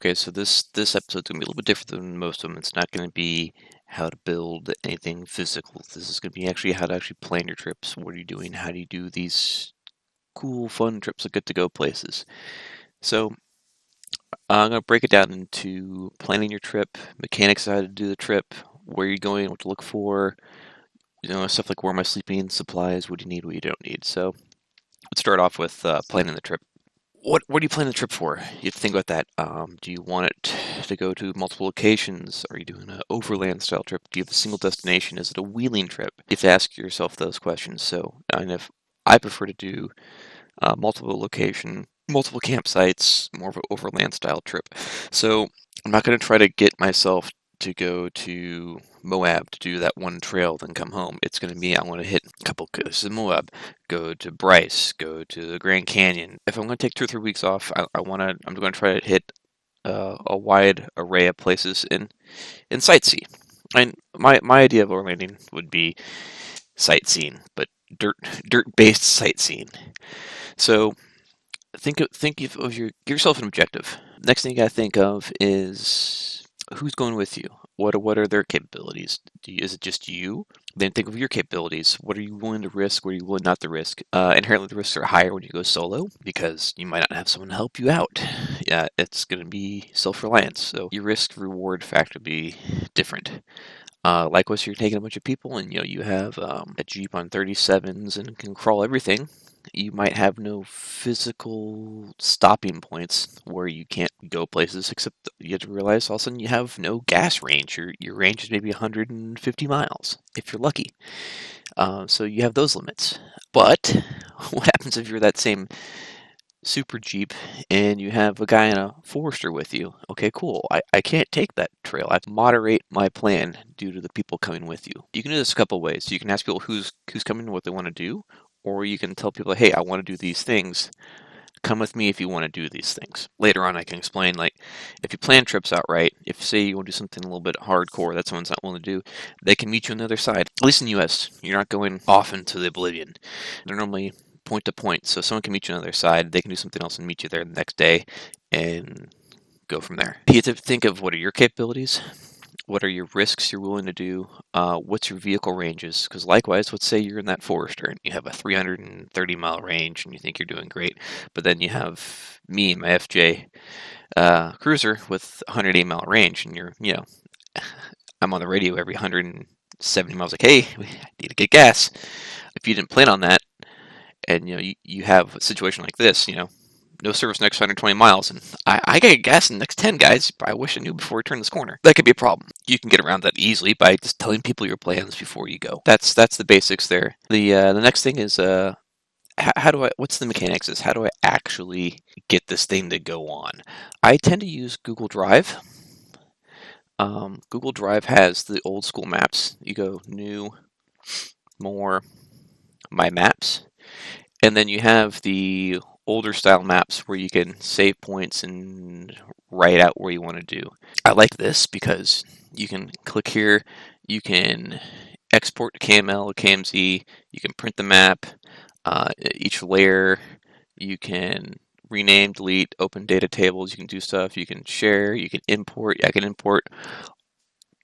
Okay, so this episode's gonna be a little bit different than most of them. It's not gonna be how to build anything physical. This is gonna be actually how to actually plan your trips. What are you doing? How do you do these cool, fun trips that get to go places? So I'm gonna break it down into planning your trip, mechanics of how to do the trip, where you're going, what to look for, stuff like where am I sleeping, supplies, what do you need, what you don't need. So let's start off with planning the trip. What do you plan the trip for? You have to think about that. Do you want it to go to multiple locations? Are you doing an overland style trip? Do you have a single destination? Is it a wheeling trip? You have to ask yourself those questions. So, and if I prefer to do multiple location, multiple campsites, more of an overland style trip. So I'm not going to try to get myself to go to Moab to do that one trail, then come home. It's going to be I want to hit a couple coasts in Moab, go to Bryce, go to the Grand Canyon. If I'm going to take 2 or 3 weeks off, I'm going to try to hit a wide array of places in sightsee. And my idea of overlanding would be sightseeing, but dirt based sightseeing. So give yourself an objective. Next thing you got to think of is who's going with you. What are their capabilities? Is it just you? Then think of your capabilities. What are you willing to risk? What are you willing not to risk? Inherently, the risks are higher when you go solo because you might not have someone to help you out. Yeah, it's going to be self-reliance. So your risk reward factor will be different. Likewise, you're taking a bunch of people, and you have a Jeep on 37s and can crawl everything. You might have no physical stopping points where you can't go places, except you have to realize all of a sudden you have no gas range. Your range is maybe 150 miles if you're lucky. So you have those limits. But what happens if you're that same super Jeep and you have a guy in a Forester with you? Okay, cool. I can't take that trail. I have to moderate my plan due to the people coming with you. You can do this a couple ways. You can ask people who's coming and what they want to do, or you can tell people, hey, I want to do these things. Come with me if you want to do these things. Later on, I can explain, like, if you plan trips out right, if, say, you want to do something a little bit hardcore that someone's not willing to do, they can meet you on the other side. At least in the U.S., you're not going off into the oblivion. They're normally point to point, so someone can meet you on the other side, they can do something else and meet you there the next day, and go from there. You have to think of what are your capabilities, what are your risks you're willing to do, what's your vehicle ranges, because likewise, let's say you're in that Forester and you have a 330-mile range and you think you're doing great, but then you have me, my FJ Cruiser with 180-mile range, and I'm on the radio every 170 miles like, hey, we need to get gas. If you didn't plan on that, and you have a situation like this, no service next 120 miles, and I gotta get gas in the next 10, guys. I wish I knew before we turn this corner. That could be a problem. You can get around that easily by just telling people your plans before you go. That's the basics there. The next thing is what's the mechanics is how do I actually get this thing to go on? I tend to use Google Drive. Google Drive has the old school maps. You go new, more, my maps. And then you have the older style maps where you can save points and write out where you want to do. I like this because you can click here, you can export to KML or KMZ, you can print the map, each layer, you can rename, delete, open data tables, you can do stuff, you can share, you can import. I can import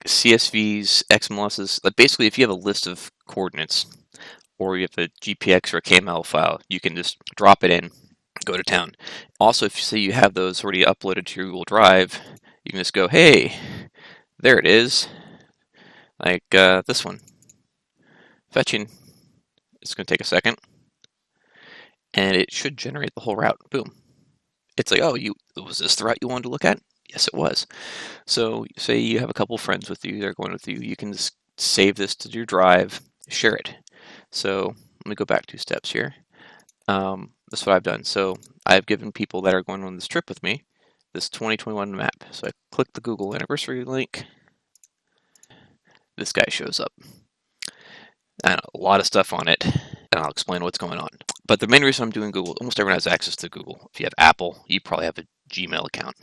CSVs, XMLSs. Like basically, if you have a list of coordinates, or you have a GPX or a KML file, you can just drop it in, go to town. Also, if you say you have those already uploaded to your Google Drive, you can just go, hey, there it is. Like this one. Fetching. It's going to take a second. And it should generate the whole route. Boom. It's like, oh, was this the route you wanted to look at? Yes, it was. So say you have a couple friends with you, they're going with you, you can just save this to your drive, share it. So let me go back 2 steps here. That's what I've done. So I've given people that are going on this trip with me this 2021 map. So I click the Google anniversary link. This guy shows up. I know, a lot of stuff on it, and I'll explain what's going on. But the main reason I'm doing Google, almost everyone has access to Google. If you have Apple, you probably have a Gmail account.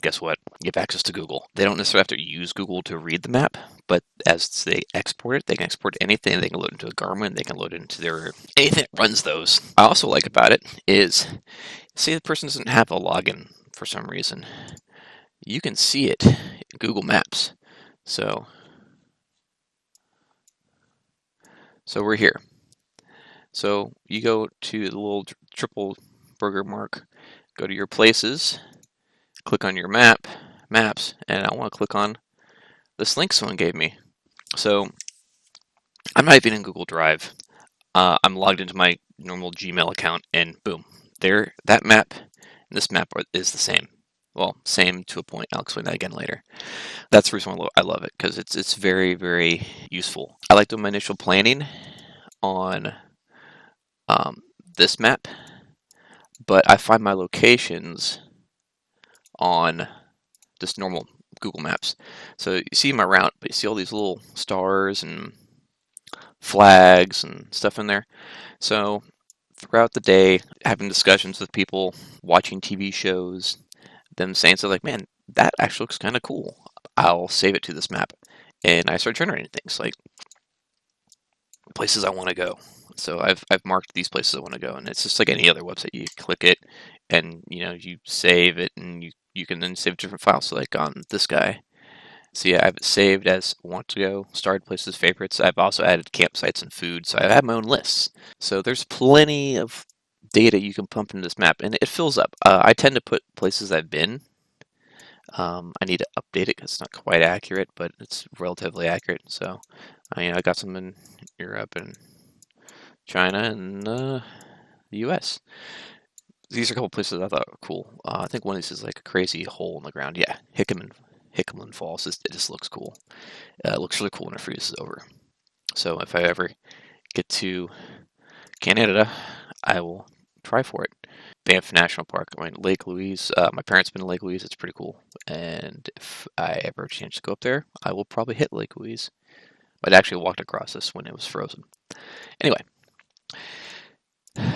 Guess what? You have access to Google. They don't necessarily have to use Google to read the map, but as they export it, they can export anything. They can load it into a Garmin. They can load it into anything that runs those. I also like about it is, say the person doesn't have a login for some reason. you can see it in Google Maps. So we're here. So you go to the little triple burger mark, go to your places, click on your maps, and I want to click on this link someone gave me. So I'm not even in Google Drive. I'm logged into my normal Gmail account, and boom, there, that map and this map is the same. Well, same to a point. I'll explain that again later. That's the reason why I love it, because it's very, very useful. I like doing my initial planning on um, this map, but I find my locations on just normal Google Maps. So you see my route, but you see all these little stars and flags and stuff in there. So throughout the day, having discussions with people, watching TV shows, them saying so like, man, that actually looks kind of cool. I'll save it to this map. And I start generating things like places I want to go. So I've marked these places I want to go, and it's just like any other website. You click it, and you save it, and you can then save different files. So like on this guy, so yeah, I've saved as want to go, starred places, favorites. I've also added campsites and food, so I have my own lists. So there's plenty of data you can pump into this map, and it fills up. I tend to put places I've been. I need to update it because it's not quite accurate, but it's relatively accurate. So, I got some in Europe and China and the U.S. These are a couple places I thought were cool. I think one of these is like a crazy hole in the ground. Yeah, Hickman Falls. It just looks cool. It looks really cool when it freezes over. So if I ever get to Canada, I will try for it. Banff National Park. I mean, Lake Louise. My parents been to Lake Louise. It's pretty cool. And if I ever have a chance to go up there, I will probably hit Lake Louise. I'd actually walked across this when it was frozen. Anyway,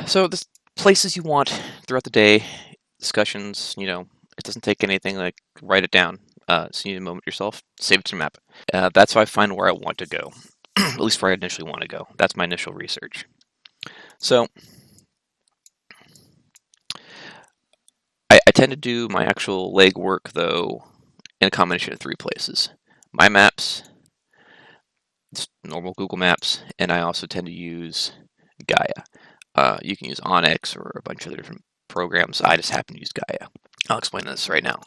so the places you want throughout the day, discussions. It doesn't take anything. Like write it down. So you need a moment yourself. Save it to your map. That's how I find where I want to go. At least where I initially want to go. That's my initial research. So I tend to do my actual legwork though in a combination of three places. My maps, just normal Google Maps, and I also tend to use Gaia. You can use Onyx or a bunch of different programs. I just happen to use Gaia. I'll explain this right now.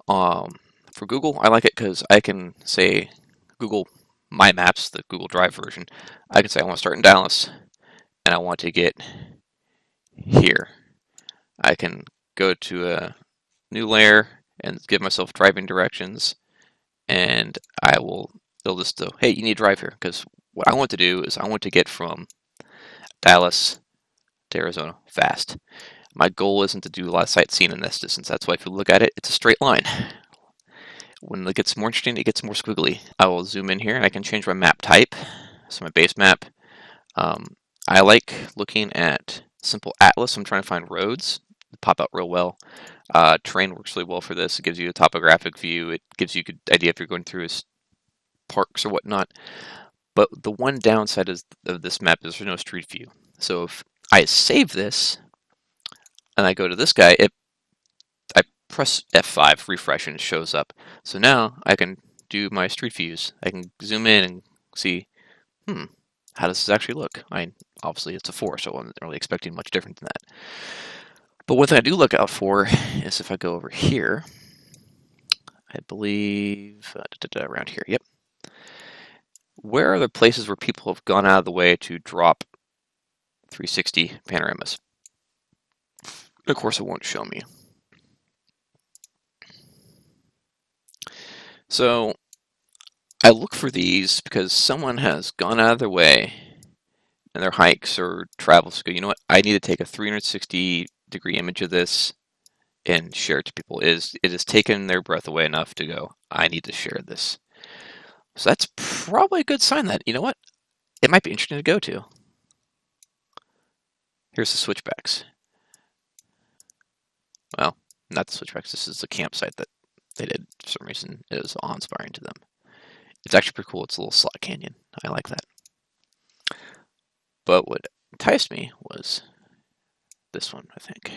For Google, I like it because I can say Google My Maps, the Google Drive version. I can say I want to start in Dallas and I want to get here. I can go to a new layer and give myself driving directions, and they'll just go, hey, you need to drive here, because what I want to do is I want to get from Dallas to Arizona fast. My goal isn't to do a lot of sightseeing in this distance. That's why if you look at it, it's a straight line. When it gets more interesting, it gets more squiggly. I will zoom in here and I can change my map type. So my base map. I like looking at simple atlas. I'm trying to find roads. They pop out real well. Terrain works really well for this. It gives you a topographic view. It gives you a good idea if you're going through parks or whatnot. But the one downside of this map is there's no street view. So if I save this and I go to this guy, I press F5, refresh, and it shows up. So now I can do my street views. I can zoom in and see, how does this actually look? Obviously it's a 4, so I'm not really expecting much different than that. But one thing I do look out for is if I go over here, I believe around here, yep. Where are the places where people have gone out of the way to drop 360 panoramas? Of course, it won't show me. So I look for these because someone has gone out of their way in their hikes or travels to go, you know what, I need to take a 360-degree image of this and share it to people. It has taken their breath away enough to go, I need to share this. So that's probably a good sign that, you know what, it might be interesting to go to. Here's the switchbacks. Well, not the switchbacks. This is a campsite that they did for some reason. It was awe-inspiring to them. It's actually pretty cool. It's a little slot canyon. I like that. But what enticed me was this one, I think.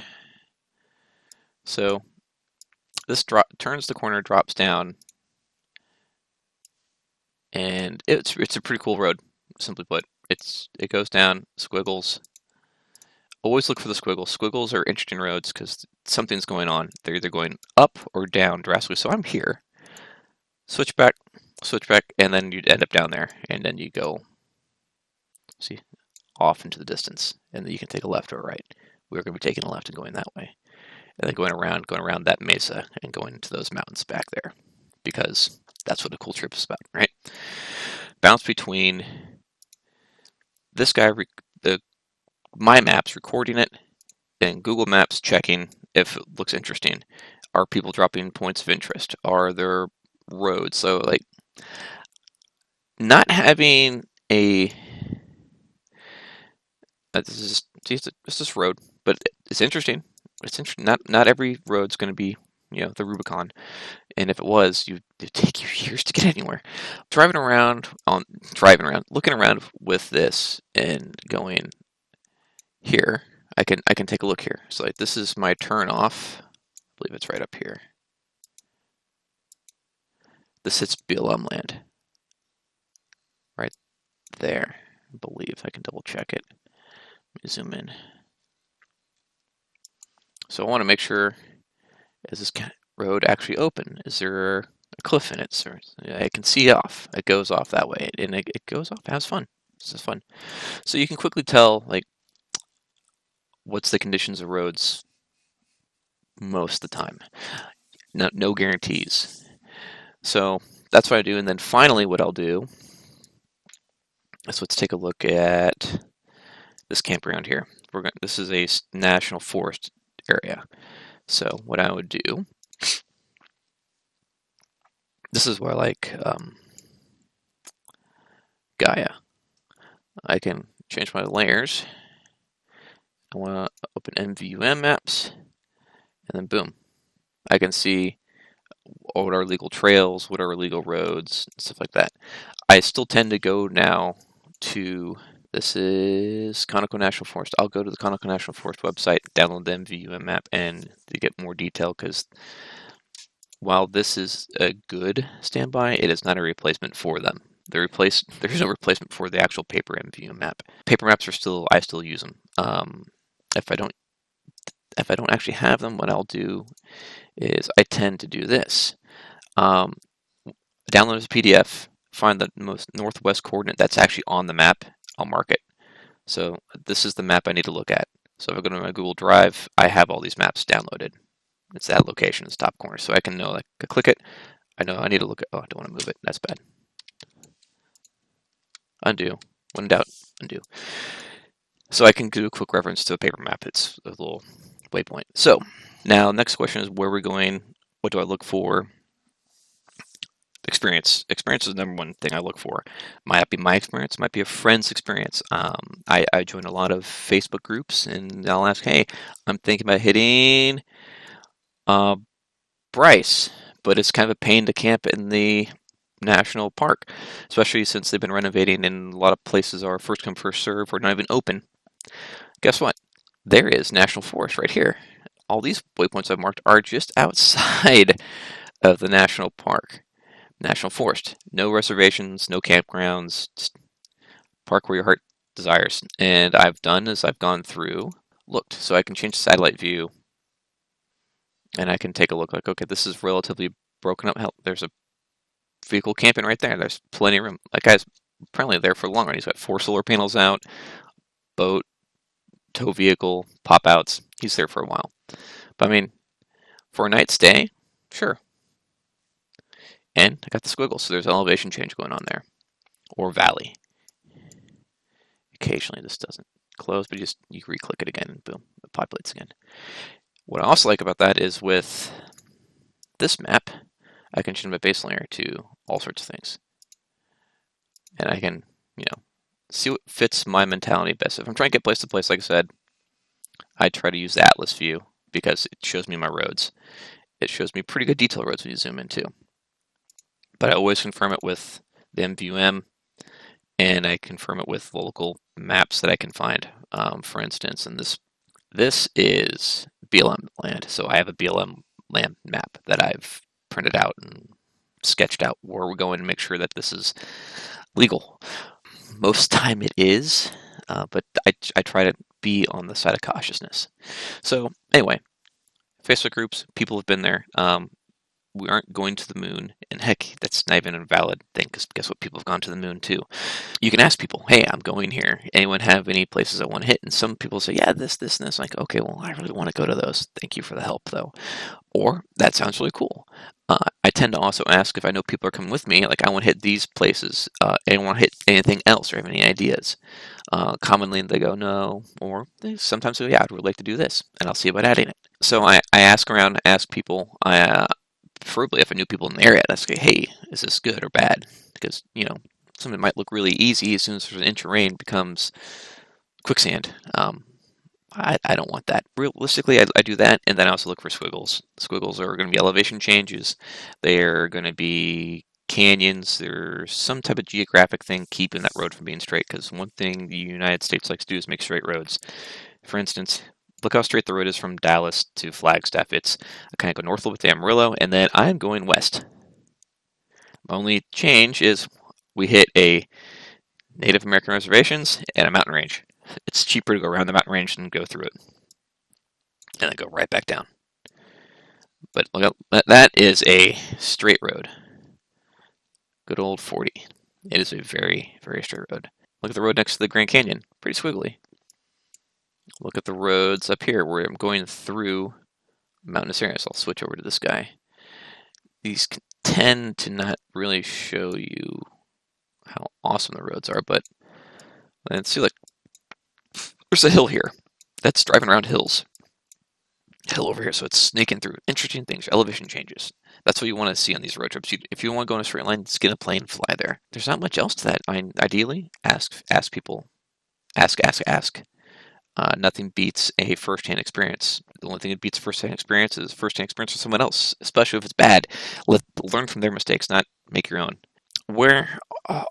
So This turns the corner, drops down, and it's a pretty cool road. Simply put, it goes down, squiggles. Always look for the squiggles. Squiggles are interesting roads because something's going on. They're either going up or down drastically. So I'm here. Switch back, and then you'd end up down there, and then you go, see, off into the distance, and then you can take a left or a right. We're going to be taking a left and going that way, and then going around that mesa and going into those mountains back there, because that's what a cool trip is about, right? Bounce between this guy, my maps recording it, and Google Maps checking if it looks interesting. Are people dropping points of interest? Are there roads? So like not having a this is road, but it's interesting. It's interesting. Not every road's going to be the Rubicon, and if it was, it'd take you years to get anywhere. Driving around, looking around with this and going here. I can take a look here. So like this is my turn off. I believe it's right up here. This hits BLM land. Right there. I believe I can double check it. Let me zoom in. So I want to make sure, is this road actually open? Is there a cliff in it? So I can see off. It goes off that way, and it goes off. It has fun. This is fun. So you can quickly tell like what's the conditions of roads most of the time. No guarantees. So that's what I do, and then finally what I'll do is let's take a look at this campground here. This is a national forest area. So what I would do, this is where I like Gaia. I can change my layers. I want to open MVUM maps, and then boom, I can see what are legal trails, what are legal roads, and stuff like that. I still tend to go now to, this is Conoco National Forest. I'll go to the Conoco National Forest website, download the MVUM map, and to get more detail, because while this is a good standby, it is not a replacement for them. There's no replacement for the actual paper MVUM map. Paper maps I still use them. If I don't actually have them, what I'll do is I tend to do this. Download as a PDF, find the most northwest coordinate that's actually on the map, I'll mark it. So this is the map I need to look at. So if I go to my Google Drive, I have all these maps downloaded. It's that location, it's top corner. So I can know, like, I click it, I know I need to look at, oh, I don't want to move it, that's bad. Undo, when in doubt, undo. So I can do a quick reference to a paper map. It's a little waypoint. So now next question is where we're going, what do I look for? Experience. Experience is the number one thing I look for. Might not be my experience, might be a friend's experience. I join a lot of Facebook groups, and I'll ask, hey, I'm thinking about hitting Bryce, but it's kind of a pain to camp in the national park, especially since they've been renovating and a lot of places are first come, first serve, or not even open. Guess what? There is national forest right here. All these waypoints I've marked are just outside of the national park. National forest. No reservations, no campgrounds, just park where your heart desires. And I've done is I've gone through, looked, so I can change the satellite view, and I can take a look like, okay, this is relatively broken up. Hell, there's a vehicle camping right there. There's plenty of room. That guy's apparently there for the long run. He's got 4 solar panels out, boat, tow vehicle, pop outs. He's there for a while. But I mean, for a night stay, sure. And I got the squiggle, so there's elevation change going on there. Or valley. Occasionally this doesn't close, but you re-click it again and boom, it populates again. What I also like about that is with this map, I can change my base layer to all sorts of things. And I can, see what fits my mentality best. If I'm trying to get place to place, like I said, I try to use the Atlas view because it shows me my roads. It shows me pretty good detail roads when you zoom in too. But I always confirm it with the MVUM, and I confirm it with local maps that I can find. For instance, and this is BLM land, so I have a BLM land map that I've printed out and sketched out where we're going to make sure that this is legal. Most time it is, but I try to be on the side of cautiousness. So anyway, Facebook groups, people have been there. We aren't going to the moon, and heck, that's not even a valid thing, because guess what? People have gone to the moon too. You can ask people, hey, I'm going here. Anyone have any places I want to hit? And some people say, yeah, this, and this. Like, okay, well, I really want to go to those. Thank you for the help, though. Or, that sounds really cool. I tend to also ask if I know people are coming with me, like, I want to hit these places. Anyone want to hit anything else or have any ideas? Commonly, they go, no. Or they sometimes say, yeah, I'd really like to do this, and I'll see about adding it. So I ask around, ask people. Preferably if I knew people in the area, I'd ask, hey, is this good or bad? Because, something might look really easy, as soon as there's an inch of rain, it becomes quicksand. I don't want that. Realistically, I do that, and then I also look for squiggles. Squiggles are going to be elevation changes. They're going to be canyons. There's some type of geographic thing keeping that road from being straight, because one thing the United States likes to do is make straight roads. For instance, look how straight the road is from Dallas to Flagstaff. I kind of go north a little bit to Amarillo, and then I'm going west. My only change is we hit a Native American reservations and a mountain range. It's cheaper to go around the mountain range than go through it. And then go right back down. But look at that is a straight road. Good old 40. It is a very, very straight road. Look at the road next to the Grand Canyon. Pretty squiggly. Look at the roads up here where I'm going through mountainous areas. I'll switch over to this guy. These tend to not really show you how awesome the roads are, but let's see, like, there's a hill here that's driving around hills. Hill over here, so it's snaking through. Interesting things, elevation changes. That's what you want to see on these road trips. If you want to go in a straight line, just get a plane, fly there. There's not much else to that. Ideally, ask people. Ask. Nothing beats a first-hand experience. The only thing that beats a first-hand experience is first-hand experience with someone else, especially if it's bad. Learn from their mistakes, not make your own. Where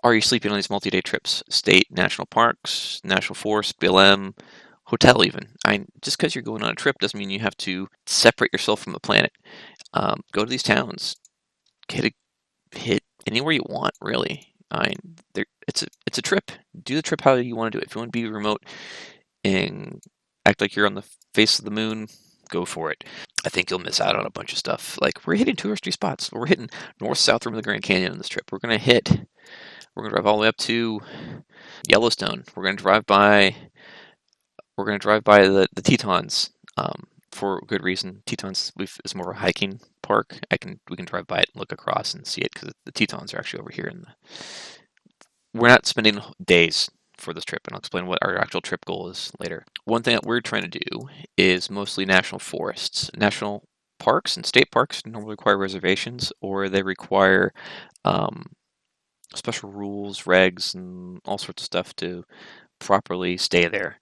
are you sleeping on these multi-day trips? State, national parks, national forest, BLM, hotel even. Just because you're going on a trip doesn't mean you have to separate yourself from the planet. Go to these towns. Hit anywhere you want, really. It's a trip. Do the trip how you want to do it. If you want to be remote and act like you're on the face of the moon, go for it. I think you'll miss out on a bunch of stuff. Like, we're hitting touristy spots. We're hitting north-south rim of the Grand Canyon on this trip. We're going to drive all the way up to Yellowstone. We're going to drive by the Tetons, for good reason. Tetons is more of a hiking park. We can drive by it and look across and see it, because the Tetons are actually over here. We're not spending days for this trip, and I'll explain what our actual trip goal is later. One thing that we're trying to do is mostly national forests. National parks and state parks normally require reservations, or they require special rules, regs, and all sorts of stuff to properly stay there.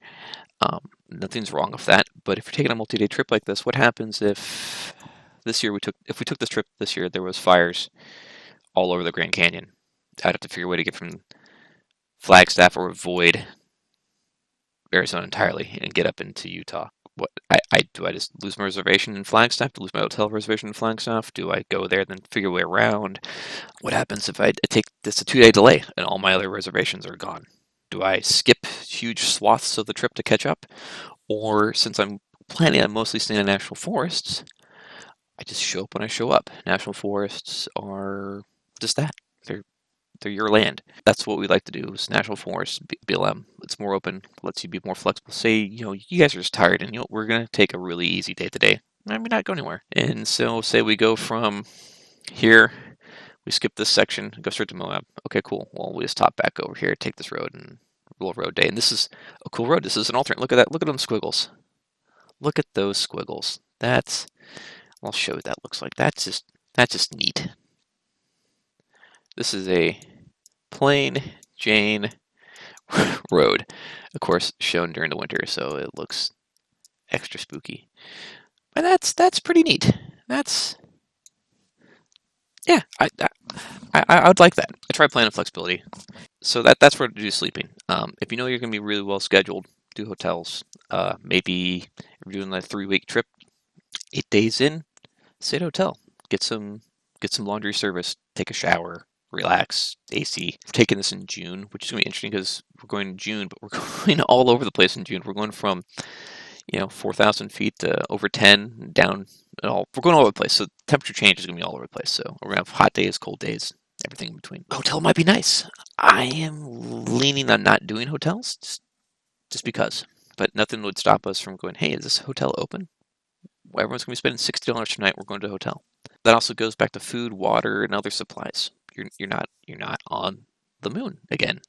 Nothing's wrong with that, but if you're taking a multi-day trip like this, what happens if we took this trip this year, there was fires all over the Grand Canyon? I'd have to figure a way to get from Flagstaff or avoid Arizona entirely and get up into Utah. What do I just lose my reservation in Flagstaff? To lose my hotel reservation in Flagstaff? Do I go there and then figure a way around? What happens if I take this a 2-day delay and all my other reservations are gone? Do I skip huge swaths of the trip to catch up? Or, since I'm planning on mostly staying in national forests, I just show up when I show up. National forests are just that. They're your land. That's what we like to do, is national forests, BLM. It's more open, lets you be more flexible. Say, you guys are just tired, and we're going to take a really easy day today. I mean, not go anywhere. And so, say we go from here, we skip this section, go straight to Moab. Okay, cool. Well, we just hop back over here, take this road, and roll road day. And this is a cool road. This is an alternate. Look at that. Look at them squiggles. Look at those squiggles. I'll show you what that looks like. That's just neat. This is a plain Jane road, of course, shown during the winter, so it looks extra spooky. And that's pretty neat. Yeah, I would like that. I try planning flexibility. So that's where to do sleeping. If you know you're going to be really well scheduled, do hotels. Maybe if you're doing a 3-week trip, 8 days in, stay at a hotel. Get some laundry service. Take a shower. Relax. AC. We're taking this in June, which is going to be interesting because we're going in June, but we're going all over the place in June. We're going from 4,000 feet to over 10, down and all. We're going all over the place. So temperature change is going to be all over the place. So we're going to have hot days, cold days, everything in between. Hotel might be nice. I am leaning on not doing hotels just because. But nothing would stop us from going, hey, is this hotel open? Well, everyone's going to be spending $60 tonight. We're going to a hotel. That also goes back to food, water, and other supplies. You're not on the moon again.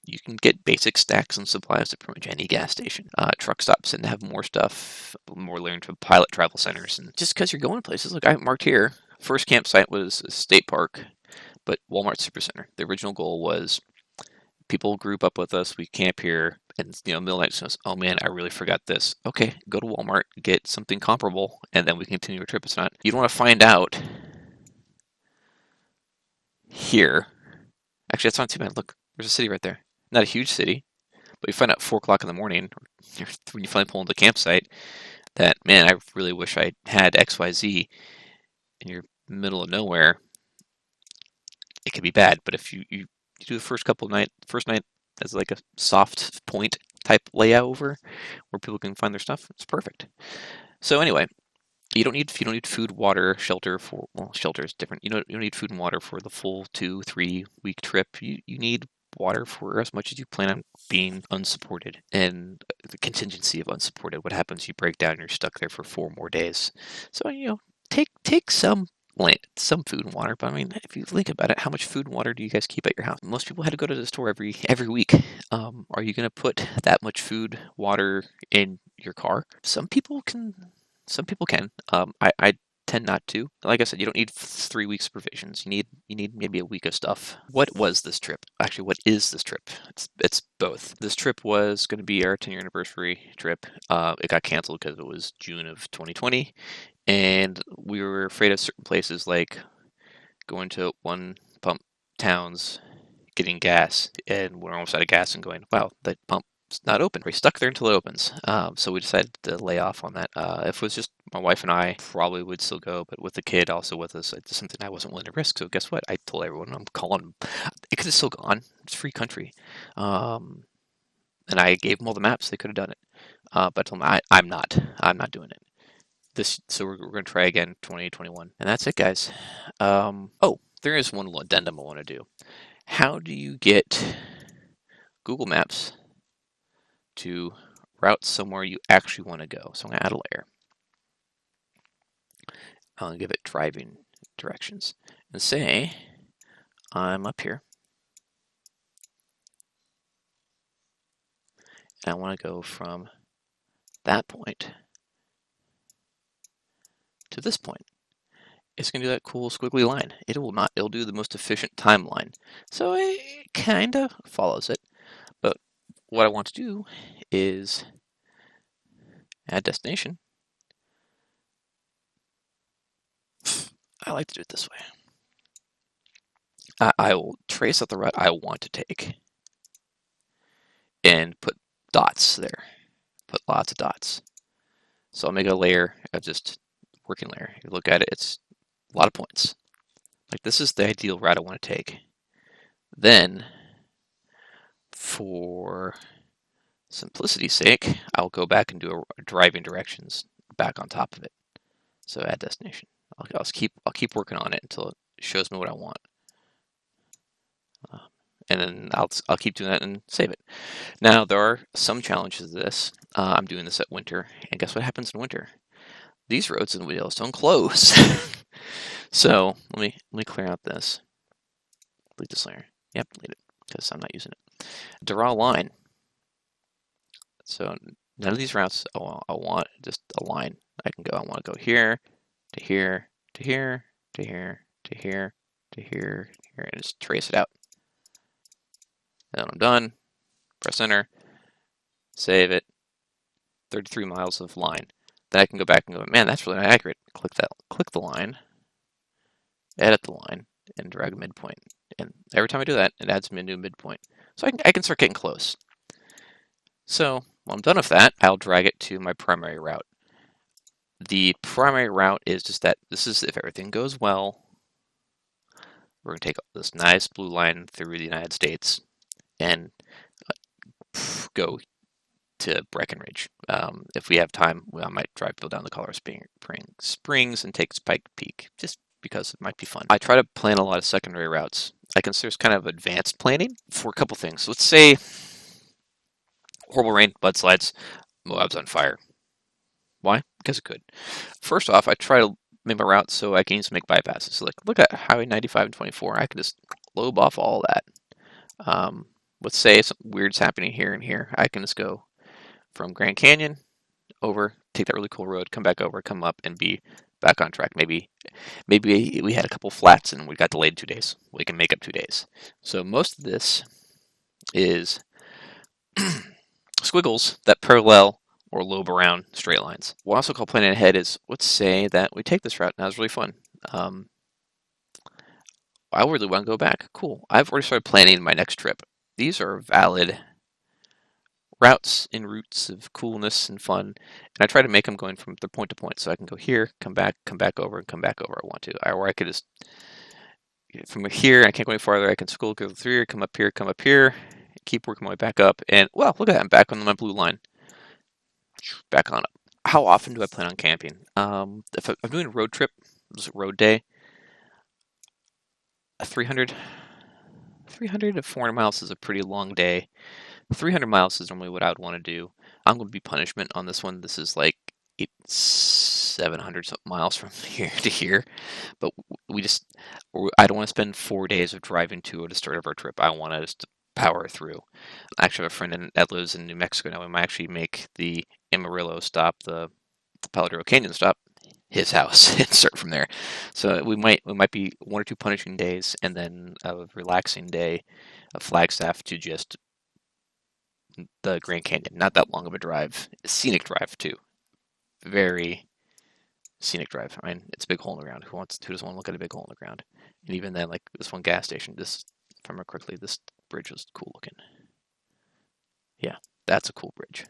You can get basic stacks and supplies at pretty much any gas station. Truck stops and have more stuff, more learned from pilot travel centers. And just because you're going places, look, I marked here. First campsite was a state park, but Walmart Supercenter. The original goal was people group up with us. We camp here, and middle of the night says, "Oh man, I really forgot this." Okay, go to Walmart, get something comparable, and then we continue our trip. It's not you don't want to find out here. Actually, that's not too bad. Look, there's a city right there. Not a huge city, but you find out 4 o'clock in the morning when you finally pull into the campsite that man, I really wish I had XYZ, and you're middle of nowhere. It could be bad, but if you do the first night as like a soft point type layout over where people can find their stuff, it's perfect. So anyway, you don't need food, water, shelter for shelter is different. You don't need food and water for the full 2-3 week trip. You need water for as much as you plan on being unsupported, and the contingency of unsupported. What happens? You break down and you're stuck there for 4 more days. So take some food and water. But I mean, if you think about it, how much food and water do you guys keep at your house? Most people had to go to the store every week. Are you going to put that much food, water in your car? Some people can. Some people can. I tend not to. Like I said, you don't need 3 weeks of provisions. You need maybe a week of stuff. What was this trip? Actually, what is this trip? It's both. This trip was going to be our 10-year anniversary trip. It got canceled because it was June of 2020, and we were afraid of certain places like going to one pump towns, getting gas, and we're almost out of gas and going, wow, that pump not open. We're stuck there until it opens. So we decided to lay off on that. If it was just my wife and I, probably would still go, but with the kid also with us, it's something I wasn't willing to risk. So guess what? I told everyone I'm calling. It could have still gone. It's free country. And I gave them all the maps. They could have done it. But I told them I'm not doing it. So we're going to try again 2021. And that's it, guys. Oh, there is one little addendum I want to do. How do you get Google Maps to route somewhere you actually want to go? So I'm going to add a layer. I'll give it driving directions and say I'm up here and I want to go from that point to this point. It's going to do that cool squiggly line. It will not. It'll do the most efficient timeline. So it kind of follows it. But what I want to do is add destination. I like to do it this way. I will trace out the route I want to take and put dots there. Put lots of dots. So I'll make a layer of just working layer. You look at it, it's a lot of points. Like this is the ideal route I want to take. Then, for simplicity's sake, I'll go back and do a driving directions back on top of it. So add destination. I'll keep working on it until it shows me what I want. And then I'll keep doing that and save it. Now there are some challenges to this. I'm doing this at winter, and guess what happens in winter? These roads in Yellowstone close. So let me clear out this. Delete this layer. Yep, delete it because I'm not using it. Draw a line. So none of these routes I want just a line. I want to go here to here to here to here to here to here and just trace it out. And when I'm done, press enter, save it. 33 miles of line. Then I can go back and go, man, that's really not accurate. Click the line, edit the line, and drag a midpoint. And every time I do that, it adds me a new midpoint. So I can start getting close. So when I'm done with that, I'll drag it to my primary route. The primary route is just that this is if everything goes well, we're going to take this nice blue line through the United States and go to Breckenridge. If we have time, I might drive people down the Colorado Springs and take Spike Peak just because it might be fun. I try to plan a lot of secondary routes. I consider kind of advanced planning for a couple things. Let's say horrible rain, mudslides, Moab's on fire. Why? Because it could. First off, I try to make my route so I can just make bypasses. So like, look at Highway 95 and 24. I can just lobe off all that. Let's say something weird's happening here and here. I can just go from Grand Canyon over, take that really cool road, come back over, come up, and be back on track. Maybe we had a couple flats and we got delayed 2 days. We can make up 2 days. So most of this is squiggles that parallel or lobe around straight lines. What I also call planning ahead is, let's say that we take this route. Now it's really fun. I really want to go back. Cool. I've already started planning my next trip. These are valid routes and routes of coolness and fun, and I try to make them going from the point to point, so I can go here, come back over, and come back over. I want to, or I could just from here. I can't go any farther. I can scroll go through here, come up here, keep working my way back up, and well, look at that. I'm back on my blue line. Back on up. How often do I plan on camping? If I'm doing a road trip, this is a road day. 300 to 400 miles is a pretty long day. 300 miles is normally what I would want to do. I'm going to be punishment on this one. This is like 700 something miles from here to here. But I don't want to spend 4 days of driving to at the start of our trip. I want us to power through. I actually have a friend that lives in New Mexico now. We might actually make the Amarillo stop, the Paladero Canyon stop, his house and start from there. So we might be 1 or 2 punishing days and then a relaxing day of Flagstaff to just the Grand Canyon. Not that long of a drive. Scenic drive too. Very scenic drive. I mean, it's a big hole in the ground. Who doesn't want to look at a big hole in the ground? And even then, like this one gas station, if I remember correctly, this bridge was cool looking. Yeah, that's a cool bridge.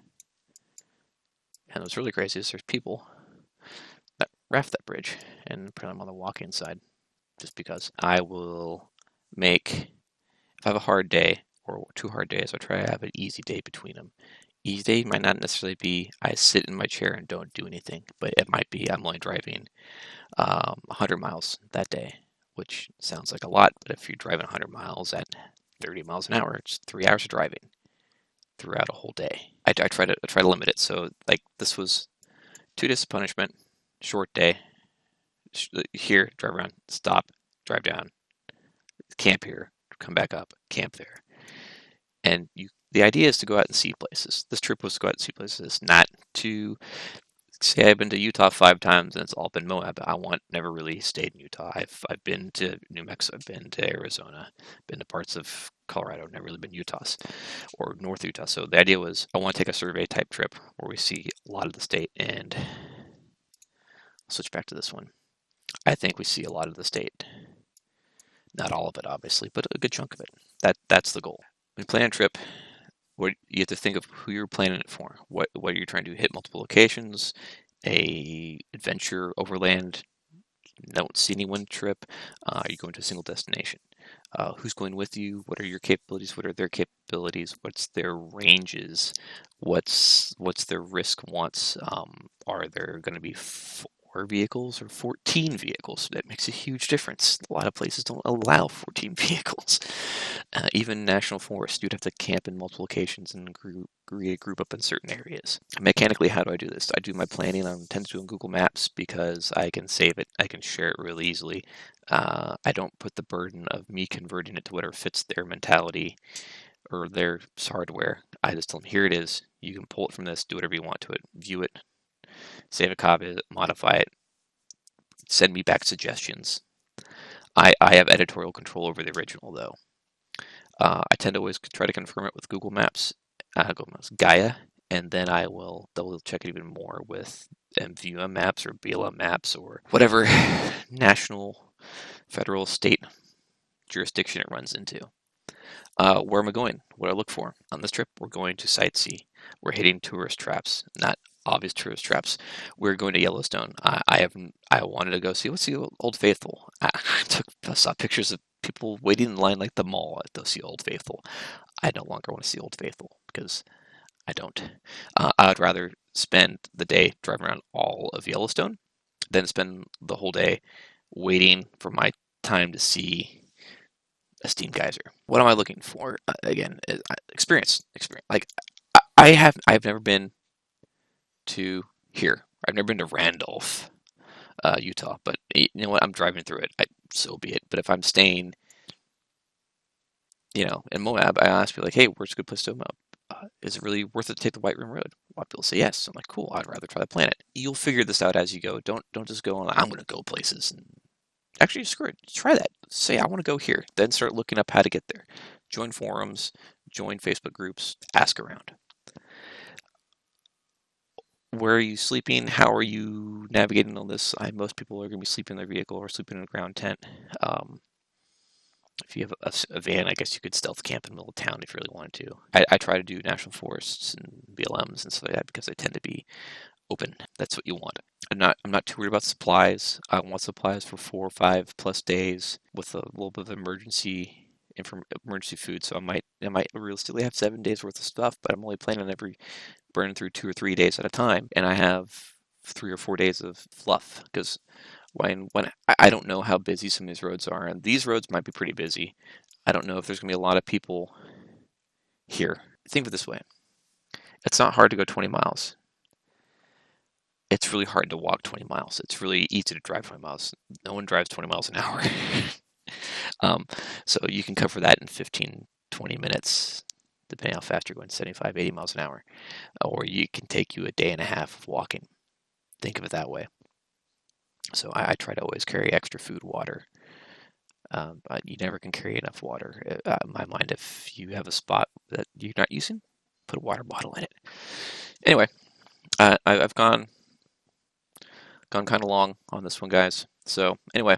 And what's really crazy is there's people that raft that bridge and put them on the walking side just because. I will make, if I have a hard day or 2 hard days, I'll try to have an easy day between them. Easy day might not necessarily be I sit in my chair and don't do anything, but it might be I'm only driving 100 miles that day, which sounds like a lot, but if you're driving 100 miles at 30 miles an hour, it's 3 hours of driving throughout a whole day. I try to limit it. So like this was 2 days of punishment, short day. Here, drive around, stop, drive down, camp here, come back up, camp there. And the idea is to go out and see places. This trip was to go out and see places, not to say I've been to Utah 5 times and it's all been Moab. Never really stayed in Utah. I've been to New Mexico, I've been to Arizona, been to parts of Colorado, never really been Utah's or North Utah. So the idea was I want to take a survey type trip where we see a lot of the state, and I'll switch back to this one. I think we see a lot of the state. Not all of it, obviously, but a good chunk of it. That's the goal. When you plan a trip, you have to think of who you're planning it for. What are you trying to do? Hit multiple locations, a adventure, overland, don't see anyone trip. Are you going to a single destination? Who's going with you? What are your capabilities? What are their capabilities? What's their ranges? What's their risk wants? Are there going to be 4 vehicles or 14 vehicles? That makes a huge difference. A lot of places don't allow 14 vehicles. Even national forest, you'd have to camp in multiple locations and group up in certain areas. Mechanically, how do I do this? I do my planning. I tend to do on Google Maps because I can save it. I can share it really easily. I don't put the burden of me converting it to whatever fits their mentality or their hardware. I just tell them, here it is. You can pull it from this, do whatever you want to it, view it, save a copy of it, modify it, send me back suggestions. I have editorial control over the original, though. I tend to always try to confirm it with Google Maps, Gaia, and then I will double check it even more with MVUM maps or BLM maps or whatever national, federal, state jurisdiction it runs into. Where am I going? What do I look for? On this trip, we're going to sightsee. We're hitting tourist traps, not obvious tourist traps. We're going to Yellowstone. I wanted to go see what's the Old Faithful. I saw pictures of people waiting in line like the mall to see Old Faithful. I no longer want to see Old Faithful because I don't. I would rather spend the day driving around all of Yellowstone than spend the whole day waiting for my time to see a steam geyser. What am I looking for? Again, experience. Experience. Like I've never been to here. I've never been to Randolph, Utah, but you know what? I'm driving through it. So be it. But if I'm staying, in Moab, I ask people like, "Hey, where's a good place to Moab? Is it really worth it to take the White Rim Road?" A lot of people say yes. I'm like, "Cool. I'd rather try the planet." You'll figure this out as you go. Don't just go on. I'm going to go places. And actually, screw it. Try that. Say I want to go here. Then start looking up how to get there. Join forums. Join Facebook groups. Ask around. Where are you sleeping? How are you navigating all this? Most people are going to be sleeping in their vehicle or sleeping in a ground tent. Um, if you have a van, I guess you could stealth camp in the middle of town if you really wanted to. I try to do national forests and BLMs and stuff like that because they tend to be open. That's what you want. I'm not too worried about supplies. I want supplies for 4 or 5 plus days with a little bit of emergency food. So I might realistically have 7 days worth of stuff, but I'm only planning on burning through 2 or 3 days at a time, and I have 3 or 4 days of fluff because when I don't know how busy some of these roads are, and these roads might be pretty busy. I don't know if there's going to be a lot of people here. Think of it this way: it's not hard to go 20 miles. It's really hard to walk 20 miles. It's really easy to drive 20 miles. No one drives 20 miles an hour. um, so you can cover that in 15, 20 minutes, depending how fast you're going, 75, 80 miles an hour. Or you can take you a day and a half of walking. Think of it that way. So I try to always carry extra food, water. But you never can carry enough water. In my mind, if you have a spot that you're not using, put a water bottle in it. Anyway, I've gone kind of long on this one, guys. So anyway,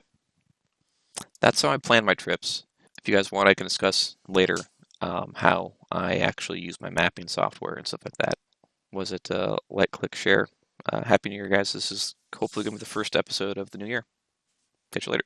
that's how I plan my trips. If you guys want, I can discuss later how I actually use my mapping software and stuff like that. Was it like, click, share? Happy New Year, guys. This is hopefully going to be the first episode of the new year. Catch you later.